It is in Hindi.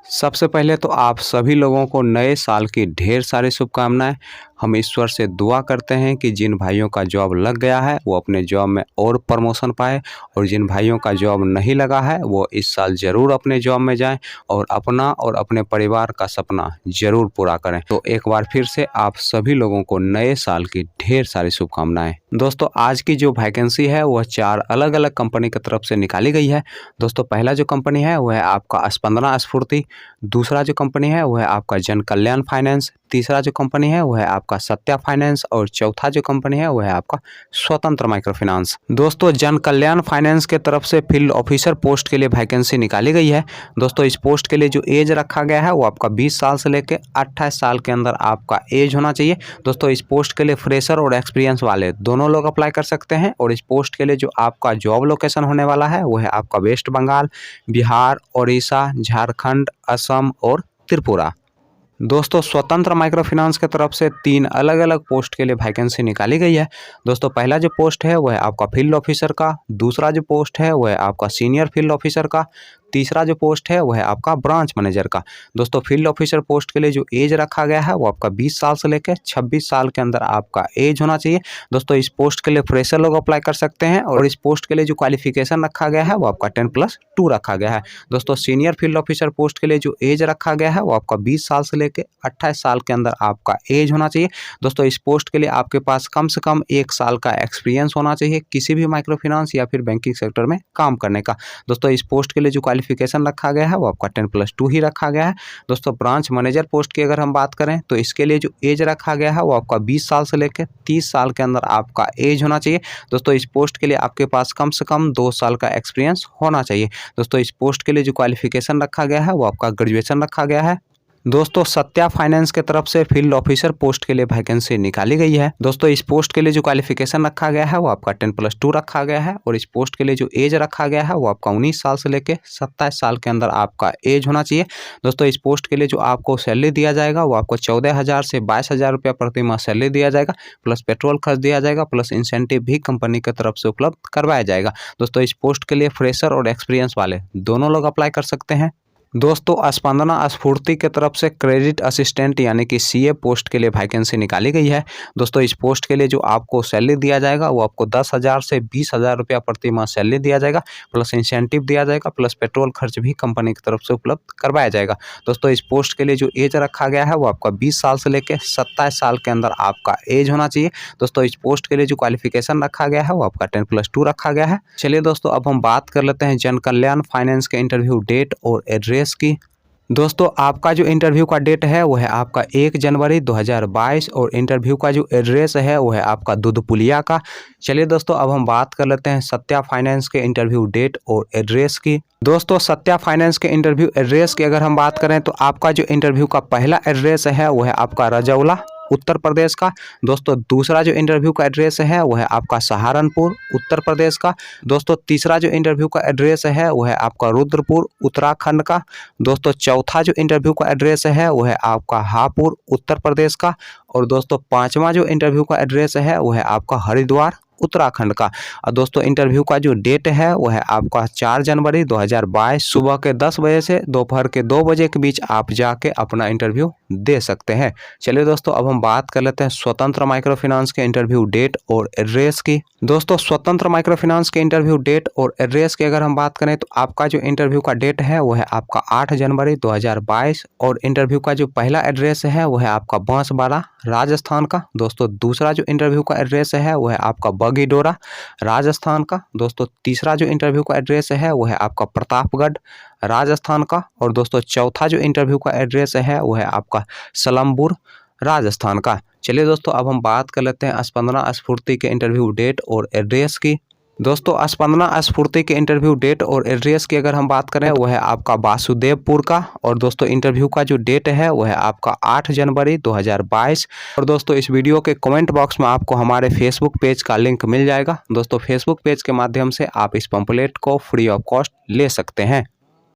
सबसे पहले तो आप सभी लोगों को नए साल की ढेर सारी शुभकामनाएं। हम ईश्वर से दुआ करते हैं कि जिन भाइयों का जॉब लग गया है वो अपने जॉब में और प्रमोशन पाए, और जिन भाइयों का जॉब नहीं लगा है वो इस साल ज़रूर अपने जॉब में जाएं और अपना और अपने परिवार का सपना ज़रूर पूरा करें। तो एक बार फिर से आप सभी लोगों को नए साल की ढेर सारी शुभकामनाएं। दोस्तों, आज की जो वैकेंसी है वह 4 अलग अलग कंपनी की तरफ से निकाली गई है। दोस्तों, पहला जो कंपनी है वह है आपका स्पंदना स्फूर्ति, दूसरा जो कंपनी है वह है आपका जन कल्याण फाइनेंस, तीसरा जो कंपनी है वह है आपका सत्या फाइनेंस, और चौथा जो कंपनी है वह है आपका स्वतंत्र माइक्रो फाइनेंस। दोस्तों, जन कल्याण फाइनेंस के तरफ से फील्ड ऑफिसर पोस्ट के लिए वैकेंसी निकाली गई है। दोस्तों, इस पोस्ट के लिए जो एज रखा गया है वो आपका 20 साल से लेकर 28 साल के अंदर आपका एज होना चाहिए। दोस्तों, इस पोस्ट के लिए फ्रेशर और एक्सपीरियंस वाले दोनों लोग अप्लाई कर सकते हैं, और इस पोस्ट के लिए जो आपका जॉब लोकेशन होने वाला है वो है आपका वेस्ट बंगाल, बिहार, उड़ीसा, झारखंड, असम और त्रिपुरा। दोस्तों, स्वतंत्र माइक्रो फाइनेंस की तरफ से 3 अलग अलग पोस्ट के लिए वैकेंसी निकाली गई है। दोस्तों, पहला जो पोस्ट है वह है आपका फील्ड ऑफिसर का, दूसरा जो पोस्ट है वह है आपका सीनियर फील्ड ऑफिसर का, तीसरा जो पोस्ट है वह है आपका ब्रांच मैनेजर का। दोस्तों, फील्ड ऑफिसर पोस्ट के लिए जो एज रखा गया है वो आपका 20 साल से लेकर 26 साल के अंदर आपका एज होना चाहिए। दोस्तों, इस पोस्ट के लिए फ्रेशर लोग अप्लाई कर सकते हैं, और इस पोस्ट के लिए जो क्वालिफिकेशन रखा गया है वो आपका 10+2 रखा गया है। दोस्तों, सीनियर फील्ड ऑफिसर पोस्ट के लिए जो एज रखा गया है वो आपका 20 साल से लेकर 28 साल के अंदर आपका एज होना चाहिए। दोस्तों, इस पोस्ट के लिए आपके पास कम से कम 1 साल का एक्सपीरियंस होना चाहिए किसी भी माइक्रो फाइनेंस या फिर बैंकिंग सेक्टर में काम करने का। दोस्तों, इस पोस्ट के लिए जो क्वालिफिकेशन रखा गया है वो आपका 10+2 ही रखा गया है। दोस्तों, ब्रांच मैनेजर पोस्ट की अगर हम बात करें तो इसके लिए जो एज रखा गया है वो आपका 20 साल से लेकर 30 साल के अंदर आपका एज होना चाहिए। दोस्तों, इस पोस्ट के लिए आपके पास कम से कम 2 साल का एक्सपीरियंस होना चाहिए। दोस्तों, इस पोस्ट के लिए जो क्वालिफिकेशन रखा गया है वो आपका ग्रेजुएशन रखा गया है। दोस्तों, सत्या फाइनेंस के तरफ से फील्ड ऑफिसर पोस्ट के लिए वैकेंसी निकाली गई है। दोस्तों, इस पोस्ट के लिए जो क्वालिफिकेशन रखा गया है वो आपका 10+2 रखा गया है, और इस पोस्ट के लिए जो एज रखा गया है वो आपका 19 साल से लेकर 27 साल के अंदर आपका एज होना चाहिए। दोस्तों, इस पोस्ट के लिए जो आपको सैलरी दिया जाएगा वो आपको 14,000 से 22,000 रुपया प्रति माह सैलरी दिया जाएगा, प्लस पेट्रोल खर्च दिया जाएगा, प्लस इंसेंटिव भी कंपनी की तरफ से उपलब्ध करवाया जाएगा। दोस्तों, इस पोस्ट के लिए फ्रेशर और एक्सपीरियंस वाले दोनों लोग अप्लाई कर सकते हैं। दोस्तों, स्पंदना स्फूर्ति के तरफ से क्रेडिट असिस्टेंट यानी कि सीए पोस्ट के लिए वैकेंसी निकाली गई है। दोस्तों, इस पोस्ट के लिए जो आपको सैलरी दिया जाएगा वो आपको 10,000 से 20,000 रुपया प्रति माह सैलरी दिया जाएगा, प्लस इंसेंटिव दिया जाएगा, प्लस पेट्रोल खर्च भी कंपनी की तरफ से उपलब्ध करवाया जाएगा। दोस्तों, इस पोस्ट के लिए जो एज रखा गया है वो आपका 20 साल से लेकर 27 साल के अंदर आपका एज होना चाहिए। दोस्तों, इस पोस्ट के लिए जो क्वालिफिकेशन रखा गया है वो आपका 10+2 रखा गया है। चलिए दोस्तों, अब हम बात कर लेते हैं जन कल्याण फाइनेंस के इंटरव्यू डेट और एड्रेस की। दोस्तों, आपका जो इंटरव्यू का डेट है वो है आपका 1 जनवरी 2022, और इंटरव्यू का जो एड्रेस है वो है आपका दुधपुलिया का। चलिए दोस्तों, अब हम बात कर लेते हैं सत्या फाइनेंस के इंटरव्यू डेट और एड्रेस की। दोस्तों, सत्या फाइनेंस के इंटरव्यू एड्रेस की अगर हम बात करें तो आपका जो इंटरव्यू का पहला एड्रेस है वो है आपका रजौला, उत्तर प्रदेश का। दोस्तों, दूसरा जो इंटरव्यू का एड्रेस है वो है आपका सहारनपुर, उत्तर प्रदेश का। दोस्तों, तीसरा जो इंटरव्यू का एड्रेस है वो है आपका रुद्रपुर, उत्तराखंड का। दोस्तों, चौथा जो इंटरव्यू का एड्रेस है वो है आपका हापुड़, उत्तर प्रदेश का। और दोस्तों, पांचवा जो इंटरव्यू का एड्रेस है वो है आपका हरिद्वार, उत्तराखंड का। और दोस्तों, इंटरव्यू का जो डेट है वो है आपका 4 जनवरी 2022, सुबह के 10 बजे से दोपहर के 2 बजे के बीच आप जाके अपना इंटरव्यू दे सकते हैं। चलिए दोस्तों, अब हम बात कर लेते हैं स्वतंत्र माइक्रो फाइनेंस के इंटरव्यू डेट और एड्रेस की। दोस्तों, स्वतंत्र माइक्रो फाइनेंस के इंटरव्यू डेट और एड्रेस की अगर हम बात करें तो आपका जो इंटरव्यू का डेट है वो है आपका 8 जनवरी 2022, और इंटरव्यू का जो पहला एड्रेस है वो है आपका बांसवाड़ा, राजस्थान का। दोस्तों, दूसरा जो इंटरव्यू का एड्रेस है वो है आपका बगीडोरा, राजस्थान का। दोस्तों, तीसरा जो इंटरव्यू का एड्रेस है वो है आपका प्रतापगढ़, राजस्थान का। और दोस्तों, चौथा जो इंटरव्यू का एड्रेस है वो है आपका सलमपुर, राजस्थान का। चलिए दोस्तों, अब हम बात कर लेते हैं स्पंदना स्फूर्ति के इंटरव्यू डेट और एड्रेस की। दोस्तों, स्पंदना स्फूर्ति के इंटरव्यू डेट और एड्रेस की अगर हम बात करें वो है आपका वासुदेवपुर का। और दोस्तों, इंटरव्यू का जो डेट है वो है आपका 8 जनवरी 2022। और दोस्तों, इस वीडियो के कमेंट बॉक्स में आपको हमारे फेसबुक पेज का लिंक मिल जाएगा। दोस्तों, फेसबुक पेज के माध्यम से आप इस पंपलेट को फ्री ऑफ कॉस्ट ले सकते हैं।